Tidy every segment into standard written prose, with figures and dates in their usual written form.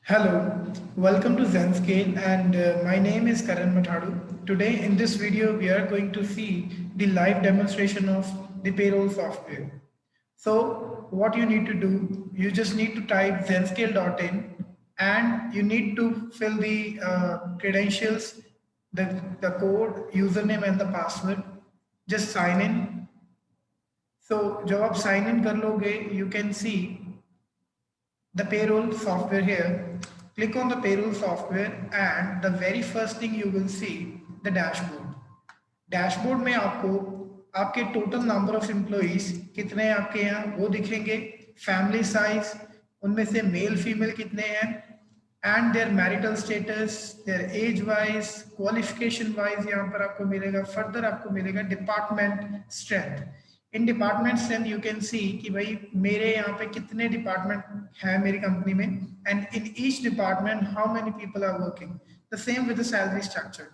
Hello, welcome to Zenscale and my name is Karan Mathadu. Today in this video we are going to see the live demonstration of the payroll software. So what you need to do, you just need to type zenscale.in and you need to fill the credentials, the code, username and the password. Just sign in. So जब आप sign in कर लोगे, you can see the payroll software here. Click on the payroll software and the very first thing you will see the dashboard. Dashboard में आपको आपके total number of employees कितने हैं आपके यहाँ वो दिखेंगे, फैमिली साइज, उनमें से मेल फीमेल कितने हैं and their marital status, their age wise, qualification wise यहाँ पर आपको मिलेगा. फर्दर आपको मिलेगा department strength. In department strength you can see कि भाई मेरे यहाँ पे कितने डिपार्टमेंट है मेरी कंपनी में and in each department how many people are working. The same with the salary structure.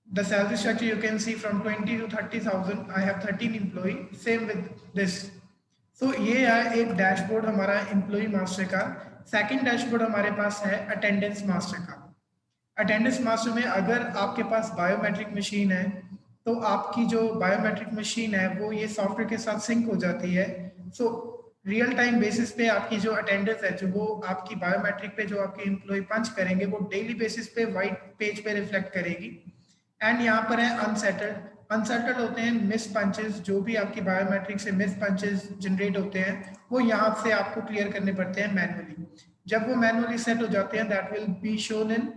The salary structure you can see from 20 to 30,000. I have 13 employee. Same with this. So ये है एक dashboard हमारा employ master का. Second dashboard हमारे पास है attendance master का. Attendance master में अगर आपके पास बायोमेट्रिक मशीन है तो आपकी जो बायोमेट्रिक मशीन है वो ये सॉफ्टवेयर के साथ सिंक हो जाती है. सो रियल टाइम बेसिस पे आपकी जो अटेंडेंस है जो वो आपकी बायोमेट्रिक पे जो आपके एम्प्लॉय पंच करेंगे वो डेली बेसिस पे वाइट पेज पे रिफ्लेक्ट करेगी. एंड यहाँ पर है अनसेटल्ड. अनसेटल्ड होते हैं मिस पंचेस. जो भी आपकी बायोमेट्रिक से मिस पंचेस जनरेट होते हैं वो यहाँ से आपको क्लियर करने पड़ते हैं मैनुअली. जब वो मैनुअली सेट हो जाते हैं that will be shown in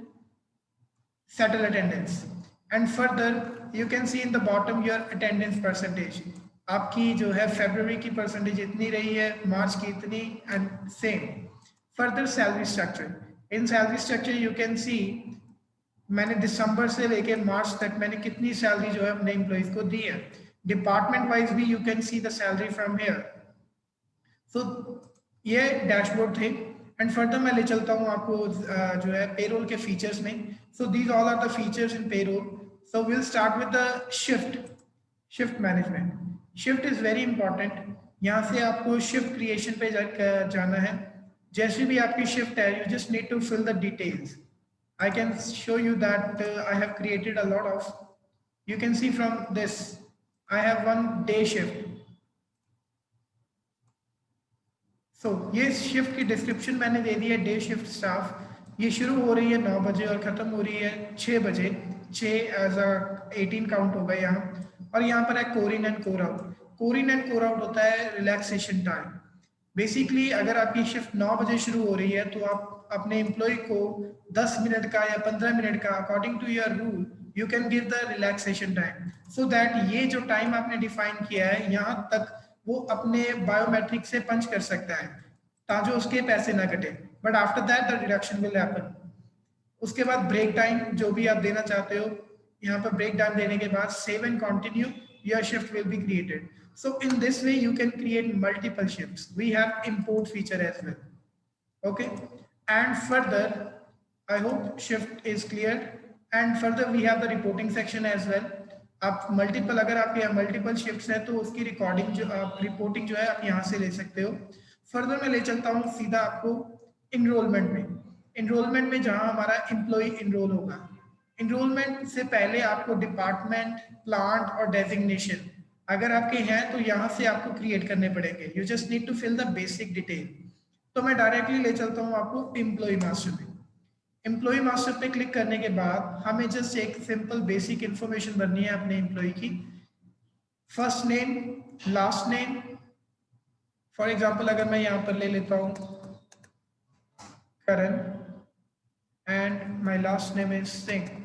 settle attendance. And further you can see in the bottom your attendance percentage. आपकी जो है फरवरी की परसेंटेज इतनी रही है, मार्च की इतनी and same. Further salary structure. In salary structure you can सी मैंने दिसंबर से लेके मार्च तक मैंने कितनी सैलरी जो है अपने एम्प्लॉइज को दी है. डिपार्टमेंट वाइज भी you can see the salary from here. So ये डैशबोर्ड थे एंड फर्दर मैं ले चलता हूँ आपको जो है पेरोल के फीचर्स में. So these all are the features in payroll. So will start with the shift management. Shift is very important. यहाँ से आपको शिफ्ट क्रिएशन पे जाना है. जैसे भी आपकी शिफ्ट है you just need to fill the details. I can show you that I have created a lot of, you can see from this, I have one day shift. So ये shift की description मैंने दे दी है. Day shift staff. ये शुरू हो रही है 9 बजे और ख़त्म हो रही है 6 बजे. 6 एज अ 18 काउंट हो गए यहाँ. और यहाँ पर है core in and core out. Core in and core out होता है रिलैक्सेशन टाइम. बेसिकली अगर आपकी शिफ्ट 9 बजे शुरू हो रही है तो आप अपने एम्प्लॉय को 10 मिनट का या 15 मिनट का according to your rule you can give the relaxation time. So that ये जो टाइम आपने डिफाइन किया है यहाँ तक वो अपने बायोमेट्रिक से पंच कर सकता है ताकि उसके पैसे ना कटे. But after that the deduction will happen. उसके बाद ब्रेक टाइम जो भी आप देना चाहते हो यहाँ पर ब्रेक टाइम देने के बाद save and continue your shift will be created. So in this way you can create multiple shifts. We have import feature as well. Okay, and further I hope shift is clear. And further we have the reporting section as well. आप multiple अगर आपके यहाँ multiple shifts है तो उसकी recording जो आप reporting जो है आप यहाँ से ले सकते हो. फर्दर मैं ले चलता हूँ सीधा आपको इनरोलमेंट में. इनरोलमेंट में जहाँ हमारा एम्प्लॉय इनरोल होगा. इनरोलमेंट से पहले आपको डिपार्टमेंट, प्लांट और डेजिग्नेशन अगर आपके हैं तो यहाँ से आपको क्रिएट करने पड़ेंगे. You just need to fill the basic detail. तो मैं डायरेक्टली ले चलता हूँ आपको एम्प्लॉय मास्टर में. एम्प्लॉय मास्टर पे क्लिक करने के बाद हमें जस्ट एक सिंपल बेसिक इंफॉर्मेशन भरनी है अपने एम्प्लॉय की. First name, last name. For example अगर मैं यहाँ पर ले लेता हूँ Karan and my last name is Singh.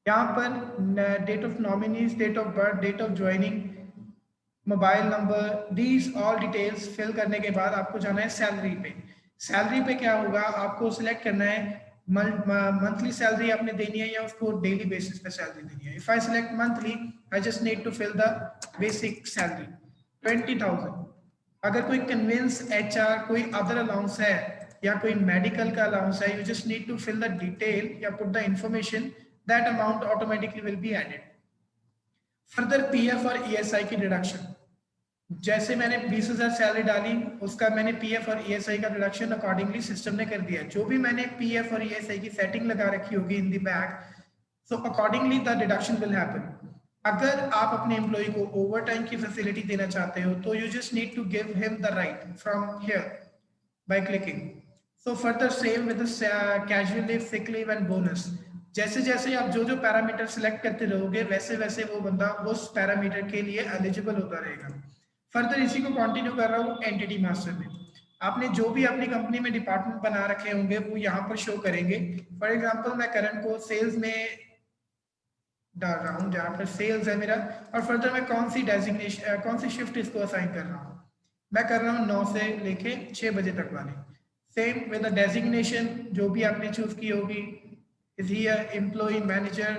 यहाँ पर date of nominees, date of birth, date of joining, mobile number, these all details fill करने के बाद आपको जाना है सैलरी पे. सैलरी पे क्या होगा आपको सिलेक्ट करना है मंथली सैलरी आपने देनी है या उसको डेली बेसिस पे सैलरी देनी है. If I select monthly I just need to fill the basic salary 20,000. अगर कोई कन्वेंस, HR, कोई अदर अलाउंस है या कोई मेडिकल का अलाउंस है you just need to fill the detail या put the information. That amount automatically will be added. Further PF और ESI की डिडक्शन. जैसे मैंने 20,000 सैलरी डाली, उसका मैंने पीएफ और ईएसआई का डिडक्शन अकॉर्डिंगली सिस्टम ने कर दिया। जो भी मैंने पीएफ और ईएसआई की सेटिंग लगा रखी होगी in the back, so accordingly the deduction will happen. अगर आप अपने एम्प्लॉय को ओवर टाइम की फैसिलिटी देना चाहते हो तो you just need to give him the right from here by clicking. So further same with the casual leave, sick leave and bonus. जैसे जैसे आप जो जो पैरामीटर सिलेक्ट करते रहोगे वैसे वैसे वो बंदा उस पैरामीटर के लिए एलिजिबल होता रहेगा। फर्दर इसी को कंटिन्यू कर रहा हूँ एंटिटी मास्टर में। आपने जो भी अपनी कंपनी में डिपार्टमेंट बना रखे होंगे वो यहाँ पर शो करेंगे। फॉर एग्जांपल मैं करण को सेल्स में डाल रहा हूँ जहाँ पर सेल्स है मेरा, और फर्दर मैं कौन सी डेजिग्नेशन कौन सी शिफ्ट इसको असाइन कर रहा हूँ। मैं कर रहा हूँ 9 से लेके 6 बजे तक वाली। सेम विद द डेजिग्नेशन जो भी आपने चूज की होगी, इज ही एम्प्लॉय मैनेजर।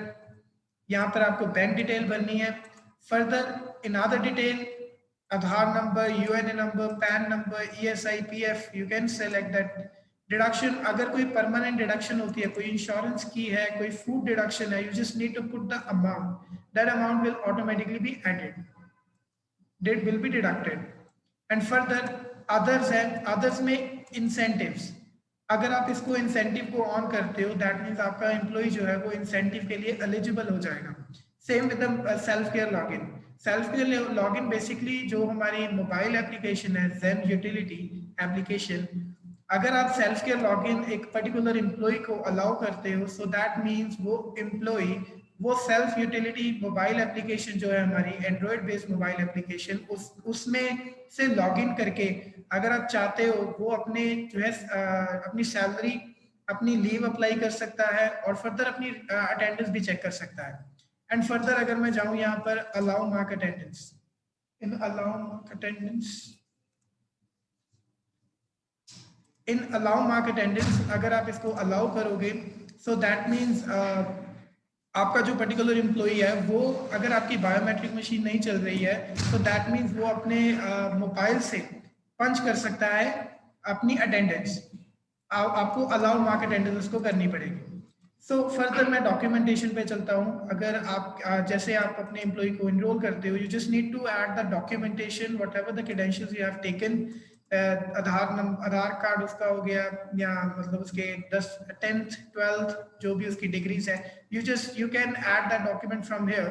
यहाँ पर आपको बैंक डिटेल भरनी है। Further in other detail Aadhaar number, UNA number, pan number, ESI, PF, you can select that deduction. अगर कोई परमानेंट डिडक्शन होती है, कोई इंश्योरेंस की है, कोई फूड डिडक्शन है, you just need to put the amount, that amount will automatically be added, that will be deducted. And further others है, अदर्स में इंसेंटिव्स। अगर आप इसको इंसेंटिव को ऑन करते हो दैट मीन्स आपका एम्प्लॉय जो है वो इंसेंटिव के लिए एलिजिबल हो जाएगा। Same with the self care login. Self care login basically जो हमारी मोबाइल एप्लीकेशन है ज़ेन यूटिलिटी एप्लीकेशन, अगर आप सेल्फ केयर लॉगिन एक पर्टिकुलर एम्प्लॉय को अलाउ करते हो सो दैट मीन्स वो एम्प्लॉय वो सेल्फ यूटिलिटी मोबाइल एप्लीकेशन जो है हमारी एंड्रॉयड बेस्ड मोबाइल एप्लीकेशन उसमें से लॉगिन करके अगर आप चाहते हो वो अपने जो है अपनी सैलरी, अपनी लीव अप्लाई कर सकता है और फर्दर अपनी अटेंडेंस भी चेक कर सकता है। एंड फर्दर अगर मैं जाऊं यहाँ पर अलाउ मार्क अटेंडेंस, इन अलाउ मार्क अटेंडेंस, इन अलाउ मार्क अटेंडेंस अगर आप इसको अलाउ करोगे सो दैट मीन्स आपका जो पर्टिकुलर एम्प्लॉई है वो अगर आपकी बायोमेट्रिक मशीन नहीं चल रही है तो दैट मीन्स वो अपने मोबाइल से पंच कर सकता है अपनी अटेंडेंस। आपको अलाउ मार्क अटेंडेंस उसको करनी पड़ेगी। सो फर्दर मैं डॉक्यूमेंटेशन पे चलता हूँ। अगर आप जैसे आप अपने एम्प्लॉय को इनरोल करते हो you just need to add the documentation whatever the credentials you have taken. Aadhaar number, Aadhaar card उसका हो गया या मतलब उसके 10 10th 12th जो भी उसकी डिग्रीज है, you can add that document from here.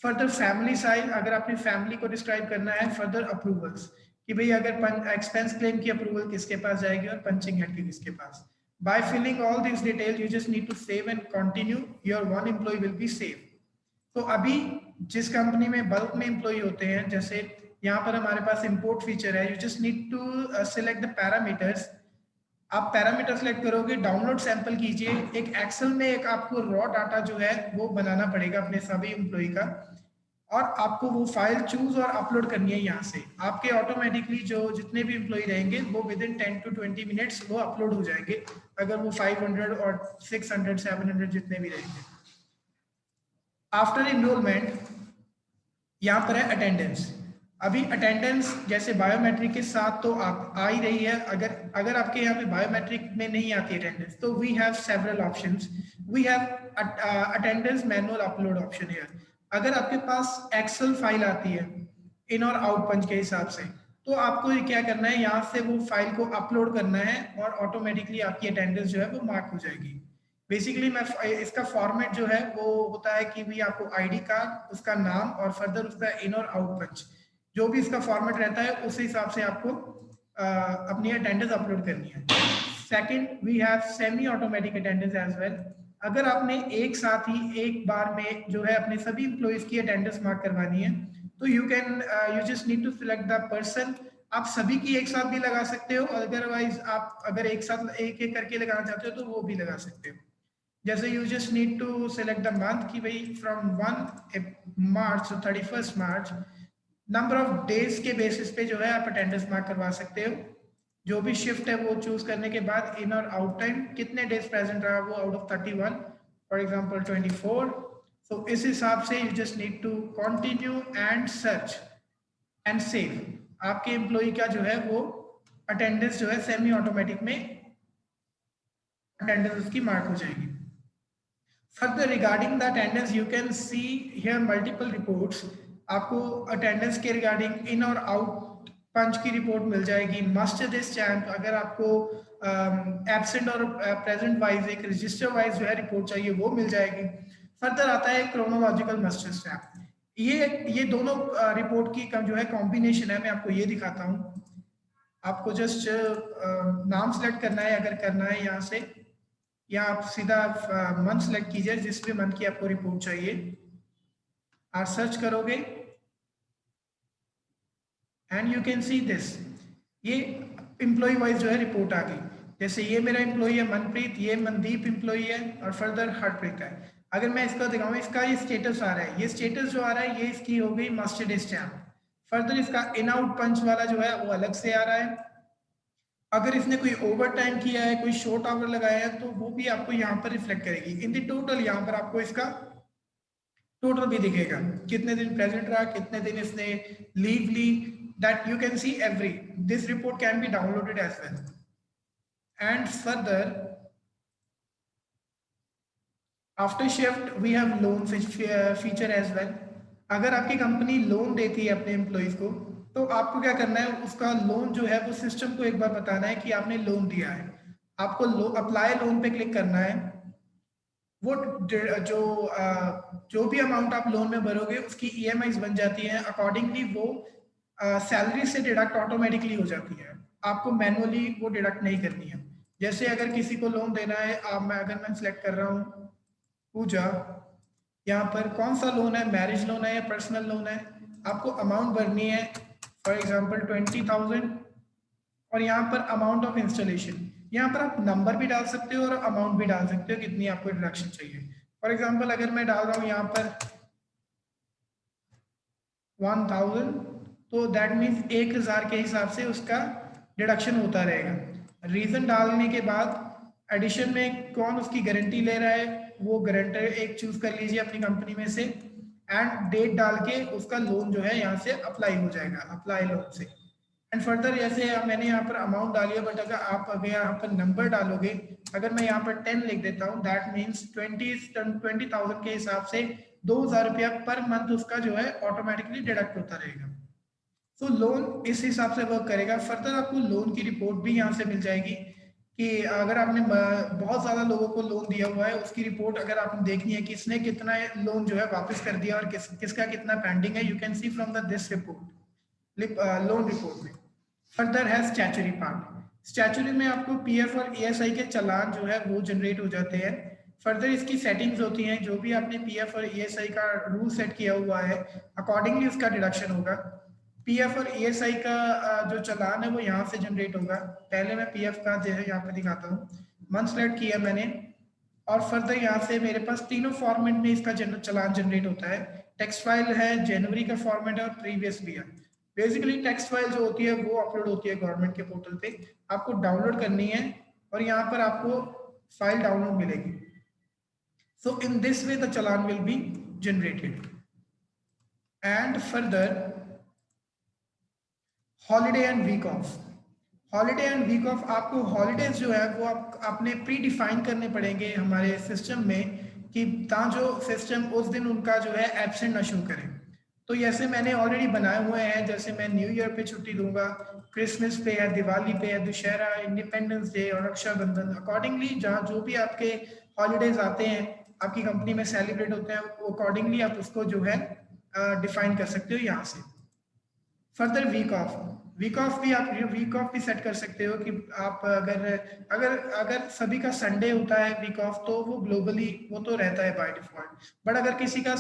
Further family size, अगर आपने फैमिली को डिस्क्राइब करना है। फर्दर अप्रूवल्स कि भाई अगर एक्सपेंस क्लेम की अप्रूवल किसके पास जाएगी और पंचिंग हेड की किसके पास। By filling all this detail you just need to save and continue, your one employee will be save. तो अभी जिस कंपनी में बल्क में एम्प्लॉय होते हैं, जैसे यहाँ पर हमारे पास इंपोर्ट फीचर है, you just need to select the parameters. आप पैरामीटर सेलेक्ट करोगे, डाउनलोड सैंपल कीजिए। एक एक्सेल में एक आपको रॉ डाटा जो है वो बनाना पड़ेगा अपने सभी एम्प्लॉय का, और आपको वो फाइल चूज और अपलोड करनी है यहाँ से। आपके ऑटोमेटिकली जो जितने भी एम्प्लॉय रहेंगे वो विद इन 10 to 20 मिनट्स वो अपलोड हो जाएंगे, अगर वो 500 और 600 700 जितने भी रहेंगे। आफ्टर इनरोलमेंट यहाँ पर है अटेंडेंस। अभी अटेंडेंस जैसे बायोमेट्रिक के साथ तो आप आ ही रही है। अगर अगर आपके यहाँ पे बायोमेट्रिक में नहीं आती अटेंडेंस तो we have several options. We have attendance manual upload option है। अगर आपके पास एक्सेल फाइल आती है इन और आउट पंच के हिसाब से तो आपको ये क्या करना है, यहाँ से वो फाइल को अपलोड करना है और ऑटोमेटिकली आपकी अटेंडेंस जो है वो मार्क हो जाएगी। बेसिकली मैं इसका फॉर्मेट जो है वो होता है कि भी आपको आईडी कार्ड, उसका नाम और फर्दर उसका इन और आउट पंच, जो भी इसका फॉर्मेट रहता है उस हिसाब से आपको अपनी अटेंडेंस अपलोड करनी है। Second we have semi automatic attendance as well. अगर आपने एक साथ ही एक बार में जो है अपने सभी एम्प्लॉइज की अटेंडेंस मार्क करवानी है तो you can you just need to select the person. आप सभी की एक साथ भी लगा सकते हो, अदरवाइज आप अगर एक साथ एक एक करके लगाना चाहते हो तो वो भी लगा सकते हो। जैसे you just need to select the month कि भाई from 1 March to 31 March, number of days के बेसिस पे जो है आप अटेंडेंस मार्क करवा सकते हो। जो भी शिफ्ट है वो चूज करने के बाद इन और आउट टाइम कितने डेज प्रेजेंट रहा वो out of 31 for example 24। So इस हिसाब से you just need to continue and search and save. आपके एम्प्लॉय का जो है वो अटेंडेंस जो है सेमी ऑटोमेटिक में अटेंडेंस उसकी मार्क हो जाएगी। Further regarding the attendance, you can see here multiple reports. आपको अटेंडेंस के रिगार्डिंग इन और आउट पंच की रिपोर्ट मिल जाएगी। मस्ट दिस चैम्प, अगर आपको एब्सेंट और प्रेजेंट वाइज एक रजिस्टर वाइज जो है रिपोर्ट चाहिए वो मिल जाएगी। फर्दर आता है क्रोनोलॉजिकल मस्टर स्टैम्प। ये दोनों रिपोर्ट की जो है कॉम्बिनेशन है, मैं आपको ये दिखाता हूँ। आपको जस्ट नाम सेलेक्ट करना है, अगर करना है यहाँ से, या आप सीधा मंथ सेलेक्ट कीजिए जिस भी मंथ की आपको रिपोर्ट चाहिए। आप सर्च करोगे and you can see this, ये एम्प्लॉय वाइज जो है रिपोर्ट आ गई। जैसे ये मेरा एम्प्लॉय है मनप्रीत, ये मनदीप एम्प्लॉय है, और फर्दर हरप्रीत है। अगर मैं इसका दिखाऊं, इसका ये स्टेटस आ रहा है, ये स्टेटस जो आ रहा है ये इसकी हो गई मास्टर स्टैम्प। फर्दर इसका इन आउट पंच वाला जो है वो अलग से आ रहा है। अगर इसने कोई ओवर टाइम किया है, कोई शॉर्ट आवर लगाया है, तो वो भी आपको यहाँ पर रिफ्लेक्ट करेगी। इन दी टोटल यहाँ पर आपको इसका टोटल भी दिखेगा, कितने दिन प्रेजेंट रहा, कितने दिन इसने लीव ली, that you can see every. This report can be downloaded as well. And further after shift we have loan feature as well. अगर आपकी कंपनी लोन देती है अपने एम्प्लॉयज को, तो आपको क्या करना है, उसका लोन जो है वो सिस्टम को एक बार बताना है कि आपने लोन दिया है। आपको अप्लाई लोन पे क्लिक करना है। वो जो भी अमाउंट आप लोन में भरोगे उसकी ईएमआईज बन जाती हैं, अकॉर्डिंगली वो सैलरी से डिडक्ट ऑटोमेटिकली हो जाती है। आपको मैनुअली वो डिडक्ट नहीं करनी है। जैसे अगर किसी को लोन देना है, मैं सिलेक्ट कर रहा हूँ पूजा, यहाँ पर कौन सा लोन है, मैरिज लोन है या पर्सनल लोन है, आपको अमाउंट भरनी है फॉर एग्जांपल 20,000, और यहाँ पर अमाउंट ऑफ इंस्टॉलेशन, यहाँ पर आप नंबर भी डाल सकते हो और अमाउंट भी डाल सकते हो कितनी आपको डिडक्शन चाहिए। फॉर एग्जांपल अगर मैं डाल रहा हूँ यहाँ पर 1000, तो दैट मीन्स 1000 के हिसाब से उसका डिडक्शन होता रहेगा। रीजन डालने के बाद एडिशन में कौन उसकी गारंटी ले रहा है, वो गारंटर एक चूज कर लीजिए अपनी कंपनी में से, एंड डेट डाल के उसका लोन जो है यहाँ से अप्लाई हो जाएगा, अप्लाई लोन से। एंड फर्दर जैसे मैं यहाँ पर अमाउंट डालिए, बट अगर यहाँ पर नंबर डालोगे, अगर मैं यहाँ पर 10 लिख देता हूँ, दैट मीन्स 20,000 के हिसाब से 2,000 रुपया पर मंथ उसका जो है ऑटोमेटिकली डिडक्ट होता रहेगा। तो लोन इस हिसाब से वर्क करेगा। फर्दर आपको लोन की रिपोर्ट भी यहाँ से मिल जाएगी कि अगर आपने बहुत ज्यादा लोगों को लोन दिया हुआ है, उसकी रिपोर्ट अगर आपने देखनी है किसने कितना लोन जो है वापस कर दिया और किसका कितना पेंडिंग है, you can C from the this report, loan report में। फर्दर है स्टैचुरी पार्ट। स्टैचुरी में आपको पीएफ और ईएसआई के चालान जो है वो जनरेट हो जाते हैं। फर्दर इसकी सेटिंग्स होती हैं, जो भी आपने पीएफ और ईएसआई का रूल सेट किया हुआ है अकॉर्डिंगली उसका डिडक्शन होगा। पीएफ और ईएसआई का जो चालान है वो यहाँ से जनरेट होगा। पहले मैं पीएफ का जो है यहाँ पे दिखाता हूँ। मंथ सेलेक्ट किया मैंने, और फर्दर यहाँ से मेरे पास तीनों फॉर्मेट में इसका चालान जनरेट होता है। टेक्स्ट फाइल है, जनवरी का फॉर्मेट है और प्रीवियस भी है। बेसिकली टेक्स्ट फाइल जो होती है वो अपलोड होती है गवर्नमेंट के पोर्टल पे, आपको डाउनलोड करनी है और यहाँ पर आपको फाइल डाउनलोड मिलेगी। So in this way the challan will be generated. And further holiday and week off. Holiday and week off, आपको हॉलीडेज जो है वो आप अपने प्री डिफाइन करने पड़ेंगे हमारे सिस्टम में, कि जो सिस्टम उस दिन उनका जो है एब्सेंट ना शो करे। तो जैसे मैंने ऑलरेडी बनाए हुए हैं, जैसे मैं न्यू ईयर पे छुट्टी दूंगा, क्रिसमस पे है, दिवाली पे है, दुशहरा, इंडिपेंडेंस डे और रक्षाबंधन, अकॉर्डिंगली जहाँ जो भी आपके हॉलीडेज आते हैं आपकी कंपनी में सेलिब्रेट होते हैं, अकॉर्डिंगली आप उसको जो है डिफाइन कर सकते हो यहाँ से। Further week off, week off भी आप वीक ऑफ भी सेट कर सकते हो कि आप अगर अगर अगर सभी का संडे होता है वीक ऑफ, तो वो ग्लोबली वो तो रहता है बाय डिफॉल्ट। बट अगर किसी का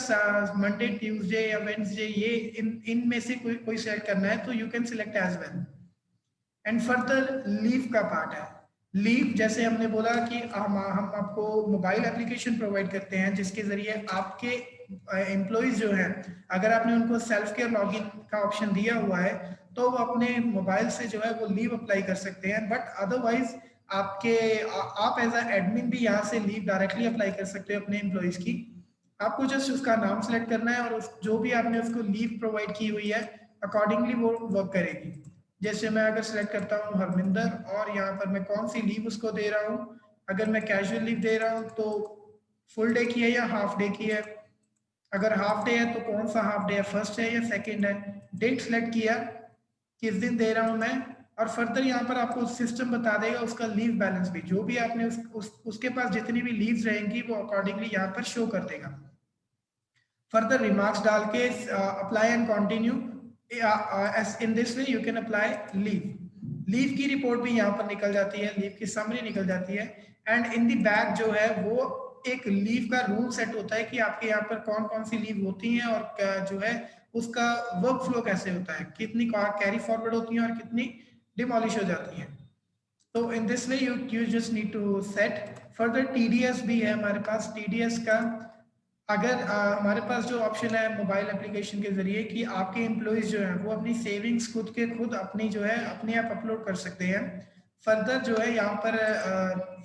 मंडे, ट्यूसडे या वेंसडे, ये इन इनमें से कोई सेलेक्ट करना है, तो you can select as well. And further leave का पार्ट है। लीव जैसे हमने बोला कि हम आपको मोबाइल एप्लीकेशन प्रोवाइड करते हैं जिसके जरिए आपके एम्प्लॉयज जो हैं, अगर आपने उनको सेल्फ केयर लॉगिन का ऑप्शन दिया हुआ है तो वो अपने मोबाइल से जो है वो लीव अप्लाई कर सकते हैं। बट अदरवाइज आप एज अ एडमिन भी यहाँ से लीव डायरेक्टली अप्लाई कर सकते हो अपने एम्प्लॉयज की। आपको जस्ट उसका नाम सेलेक्ट करना है और जो भी आपने उसको लीव प्रोवाइड की हुई है अकॉर्डिंगली वो वर्क करेगी। जैसे मैं अगर सिलेक्ट करता हूँ हरमिंदर, और यहाँ पर मैं कौन सी लीव उसको दे रहा हूँ, अगर मैं कैजुअल लीव दे रहा हूँ तो फुल डे की है या हाफ डे की है, अगर हाफ डे है तो कौन सा हाफ डे है, फर्स्ट है या सेकंड है, डेट सेलेक्ट किया, किस दिन दे रहा हूं मैं, और फर्दर यहाँ पर आपको सिस्टम बता देगा उसका लीव बैलेंस भी, जो भी आपने उसके पास जितनी भी लीव्स रहेंगी वो अकॉर्डिंगली यहाँ पर शो कर देगा। फर्दर रिमार्क्स डाल के apply and continue, in this way you can apply leave. Leave की रिपोर्ट भी यहाँ पर निकल जाती है, लीव की समरी निकल जाती है, एंड इन दी बैक जो है वो एक लीव का रूल सेट होता है कि आपके यहाँ पर कौन कौन सी लीव होती हैं और जो है उसका वर्क फ्लो कैसे होता है, कितनी कैरी फॉरवर्ड होती हैं और कितनी डिमोलिश हो जाती हैं। तो in this way you just need to set. Further TDS भी है हमारे पास, टीडीएस का अगर हमारे पास जो ऑप्शन है मोबाइल एप्लीकेशन के जरिए कि आपके एम्प्लॉयज जो है वो अपनी सेविंग्स खुद के खुद अपनी जो है अपने आप अपलोड कर सकते हैं। फर्दर जो है यहाँ पर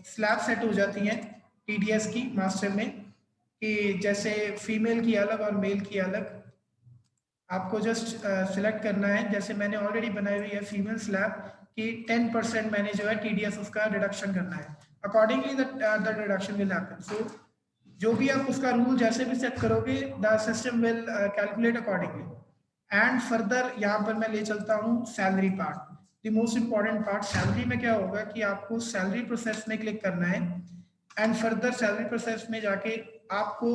स्लैब सेट हो जाती हैं टीडीएस की मास्टर में, कि जैसे फीमेल की अलग और मेल की अलग, आपको जस्ट सिलेक्ट करना है। जैसे मैंने ऑलरेडी बनाई हुई है फीमेल स्लैब कि 10% मैंने जो है टीडीएस उसका डिडक्शन करना है, accordingly the deduction will happen. So जो भी आप उसका रूल जैसे भी सेट करोगे the system will calculate accordingly. And further यहाँ पर मैं ले चलता हूँ salary part, the most important part. Salary में क्या होगा कि आपको सैलरी प्रोसेस में क्लिक करना है, एंड फर्दर सैलरी प्रोसेस में जाके आपको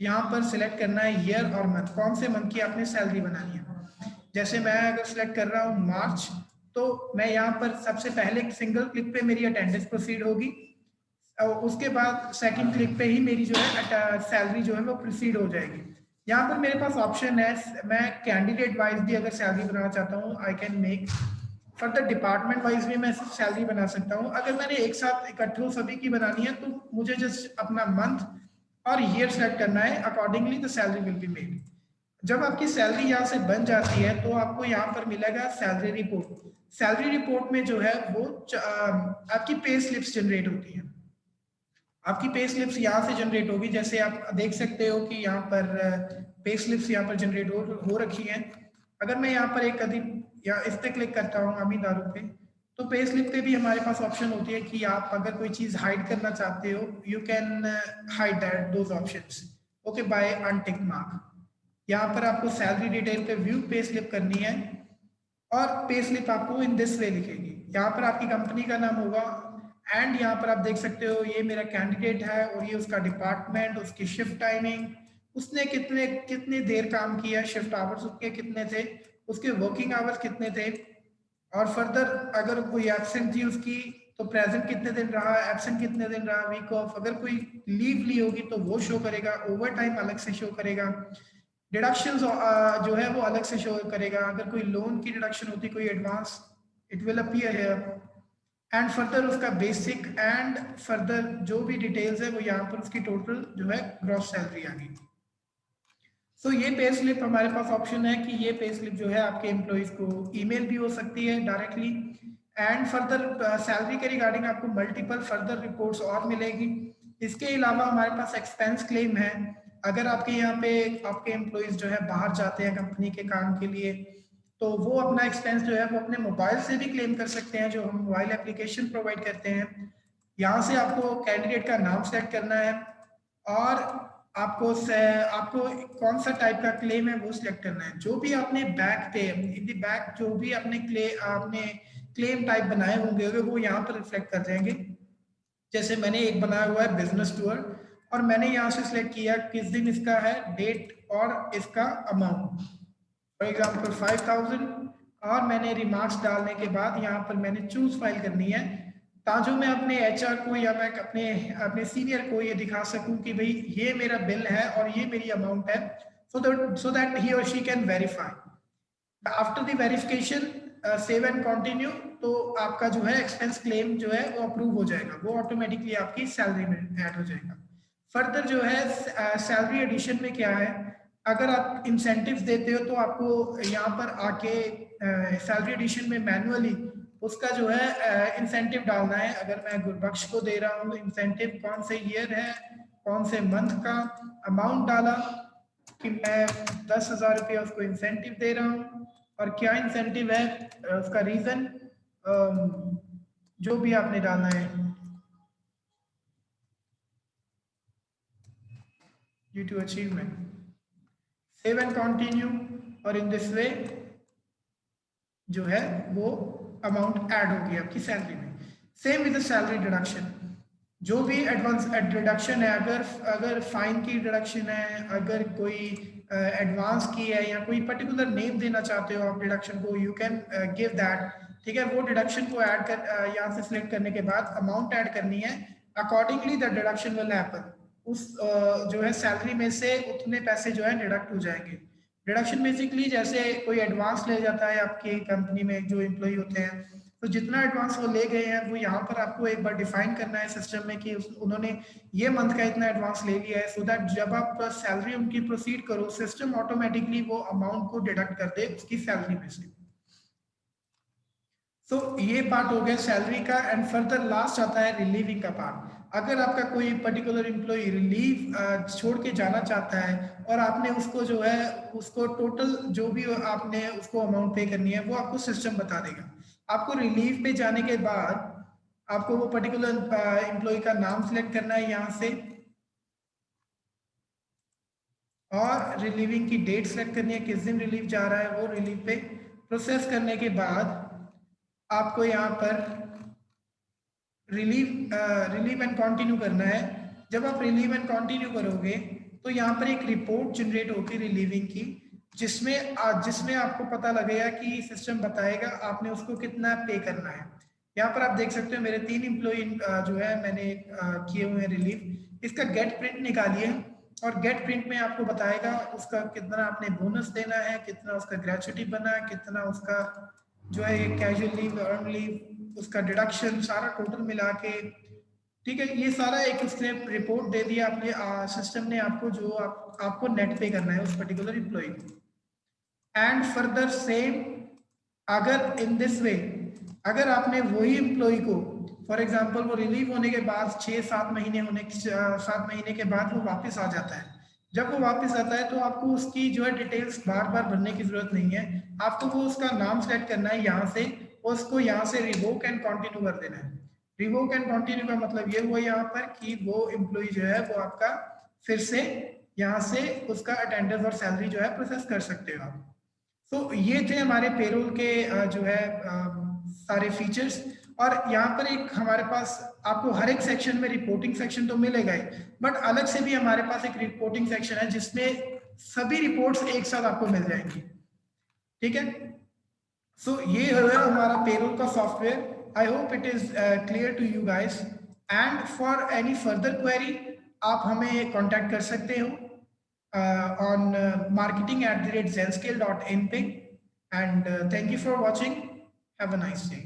यहाँ पर सिलेक्ट करना है ईयर और मंथ, कौन से मंथ की आपने सैलरी बनानी है। जैसे मैं अगर सिलेक्ट कर रहा हूँ मार्च, तो मैं यहाँ पर सबसे पहले सिंगल क्लिक पे मेरी अटेंडेंस प्रोसीड होगी, और उसके बाद सेकंड क्लिक पे ही मेरी जो है सैलरी जो है वो प्रोसीड हो जाएगी। यहाँ पर मेरे पास ऑप्शन है, मैं कैंडिडेट वाइज भी अगर सैलरी बनाना चाहता हूँ I can make, further department wise भी मैं सैलरी बना सकता हूँ। अगर मैंने एक साथ इकट्ठे सभी की बनानी है तो मुझे जस्ट अपना मंथ और ईयर सेलेक्ट करना है, accordingly the salary will be made. जब आपकी सैलरी यहाँ से बन जाती है तो आपको यहाँ पर मिलेगा सैलरी रिपोर्ट। सैलरी रिपोर्ट में जो है वो आपकी पे स्लिप्स जनरेट होती है, आपकी पे स्लिप्स यहाँ से जनरेट होगी। जैसे आप देख सकते हो कि यहाँ पर पे स्लिप्स यहाँ पर जनरेट हो रखी हैं। अगर मैं यहाँ पर एक अधिक या इस पे क्लिक करता हूँ अमीदारों पे, तो पे स्लिप पे भी हमारे पास ऑप्शन होती है कि आप अगर कोई चीज हाइड करना चाहते हो you can hide that those options, okay, by untick mark. यहाँ पर आपको सैलरी डिटेल पे व्यू पे स्लिप करनी है, और पे स्लिप आपको इन दिस वे लिखेगी। यहाँ पर आपकी कंपनी का नाम होगा, एंड यहाँ पर आप देख सकते हो ये मेरा कैंडिडेट है और ये उसका डिपार्टमेंट, उसकी शिफ्ट टाइमिंग, उसने कितने कितनी देर काम किया, शिफ्ट आवर्स उसके कितने थे, उसके वर्किंग आवर्स कितने थे, और फर्दर अगर कोई एब्सेंट थी उसकी तो प्रेजेंट कितने दिन रहा, एब्सेंट कितने दिन रहा, वीक ऑफ, अगर कोई लीव ली होगी तो वो शो करेगा, ओवर टाइम अलग से शो करेगा, डिडक्शन जो है वो अलग से शो करेगा, अगर कोई लोन की डिडक्शन होती कोई advance it will appear here, and further उसका बेसिक एंड फर्दर जो भी डिटेल्स है वो यहाँ पर उसकी टोटल जो है ग्रॉस सैलरी आ गई। सो ये पे स्लिप हमारे पास ऑप्शन है कि ये पे स्लिप जो है आपके एम्प्लॉइज को ईमेल भी हो सकती है डायरेक्टली, एंड फर्दर सैलरी के रिगार्डिंग आपको मल्टीपल फर्दर रिपोर्ट्स और मिलेगी। इसके अलावा हमारे पास एक्सपेंस क्लेम है। अगर आपके यहाँ पे आपके एम्प्लॉइज जो है बाहर जाते हैं कंपनी के काम के लिए, तो वो अपना एक्सपेंस जो है वो अपने मोबाइल से भी क्लेम कर सकते हैं, जो हम मोबाइल एप्लीकेशन प्रोवाइड करते हैं। यहाँ से आपको कैंडिडेट का नाम सेलेक्ट करना है, और आपको कौन सा टाइप का क्लेम है वो सिलेक्ट करना है। जो भी आपने बैक पे इन दी बैक जो भी आपने क्लेम टाइप बनाए होंगे वो यहाँ पर रिफ्लेक्ट कर जाएंगे। जैसे मैंने एक बनाया हुआ है बिजनेस टूर, और मैंने यहाँ से सिलेक्ट किया किस दिन इसका है, डेट और इसका अमाउंट, फॉर एग्जाम्पल 5000, और मैंने रिमार्क्स डालने के बाद यहाँ पर मैंने चूज फाइल करनी है, ताकि मैं अपने एचआर को या मैं अपने अपने सीनियर को ये दिखा सकूं कि भाई ये मेरा बिल है और ये मेरी अमाउंट है, सो दैट ही और she can verify. After the verification save and continue, तो आपका जो है एक्सपेंस क्लेम जो है वो अप्रूव हो जाएगा, वो ऑटोमेटिकली आपकी सैलरी में ऐड हो जाएगा। फर्दर जो है सैलरी एडिशन में क्या है, अगर आप इंसेंटिव्स देते हो तो आपको यहाँ पर आके सैलरी एडिशन में मैनुअली उसका जो है इंसेंटिव डालना है। अगर मैं गुरबख्श को दे रहा हूँ इंसेंटिव, कौन से ईयर है, कौन से मंथ का, अमाउंट डाला कि मैं 10,000 रुपया उसको इंसेंटिव दे रहा हूँ, और क्या इंसेंटिव है, उसका रीजन जो भी आपने डालना है, due to achievement. Save and continue, और इन दिस वे जो है वो अमाउंट ऐड होगी आपकी सैलरी में। सेम विद सैलरी डिडक्शन, जो भी एडवांस डिडक्शन है, अगर अगर फाइन की डिडक्शन है, अगर कोई एडवांस की है, या कोई पर्टिकुलर नेम देना चाहते हो आप डिडक्शन को, यू कैन गिव दैट। ठीक है, वो डिडक्शन को ऐड कर यहाँ से सिलेक्ट करने के बाद अमाउंट ऐड करनी है, accordingly the deduction will happen. उस जो है सैलरी में से उतने पैसे जो है डिडक्ट हो जाएंगे। डिडक्शन बेसिकली जैसे कोई एडवांस ले जाता है आपकी कंपनी में जो एम्प्लॉय होते हैं, तो जितना एडवांस वो ले गए हैं वो यहाँ पर आपको एक बार डिफाइन करना है सिस्टम में कि उन्होंने ये मंथ का इतना एडवांस ले लिया है, सो दैट जब आप सैलरी उनकी प्रोसीड करो, सिस्टम ऑटोमेटिकली वो अमाउंट को डिडक्ट कर दे उसकी सैलरी में से। तो ये पार्ट हो गया सैलरी का। एंड फर्दर लास्ट आता है रिलीविंग का पार्ट। अगर आपका कोई पर्टिकुलर एम्प्लॉय रिलीव छोड़ के जाना चाहता है, और आपने उसको जो है उसको टोटल जो भी आपने उसको अमाउंट पे करनी है वो आपको सिस्टम बता देगा। आपको रिलीव पे जाने के बाद आपको वो पर्टिकुलर एम्प्लॉय का नाम सिलेक्ट करना है यहाँ से, और रिलीविंग की डेट सेलेक्ट करनी है, किस दिन रिलीव जा रहा है वो रिलीव पे। प्रोसेस करने के बाद आपको यहाँ पर रिलीव एंड कंटिन्यू करना है। जब आप रिलीव एंड कंटिन्यू करोगे तो यहाँ पर एक रिपोर्ट जनरेट होगी रिलीविंग की, जिसमें आपको पता लगेगा कि सिस्टम बताएगा आपने उसको कितना पे करना है। यहाँ पर आप देख सकते हो मेरे 3 एम्प्लॉय जो है मैंने किए हुए हैं रिलीव। इसका गेट प्रिंट निकालिए, और गेट प्रिंट में आपको बताएगा उसका कितना आपने बोनस देना है, कितना उसका ग्रेचुटी बना है, कितना उसका जो है कैजुअल लीव, अर्न लीव, उसका डिडक्शन सारा टोटल मिला के। ठीक है, ये सारा एक उसने रिपोर्ट दे दिया अपने सिस्टम ने आपको, जो आपको नेट पे करना है उस पर्टिकुलर एम्प्लॉय को। एंड फर्दर सेम, अगर इन दिस वे अगर आपने वही एम्प्लॉय को फॉर एग्जांपल वो रिलीव होने के बाद 6-7 महीने 7 महीने के बाद वो वापस आ जाता है, जब वो वापस आता है तो आपको उसकी जो है डिटेल्स बार बार भरने की जरूरत नहीं है। आपको वो उसका नाम सेलेक्ट करना है यहाँ से, और उसको यहाँ से रिवोक एंड कंटिन्यू कर देना है। रिवोक एंड कंटिन्यू का मतलब ये हुआ यहाँ पर कि वो एम्प्लॉय जो है वो आपका फिर से यहाँ से उसका अटेंडेंस और सैलरी जो है प्रोसेस कर सकते हो आप। तो ये थे हमारे पेरोल के जो है सारे फीचर्स। और यहाँ पर एक हमारे पास आपको हर एक सेक्शन में रिपोर्टिंग सेक्शन तो मिलेगा ही, बट अलग से भी हमारे पास एक रिपोर्टिंग सेक्शन है जिसमें सभी रिपोर्ट्स एक साथ आपको मिल जाएंगी। ठीक है, सो ये है हमारा पेरोल का software. I hope it is clear to you guys, and for any further query आप हमें कांटेक्ट कर सकते हो on marketing@zenscale.in पे। And thank you for watching. Have a nice day.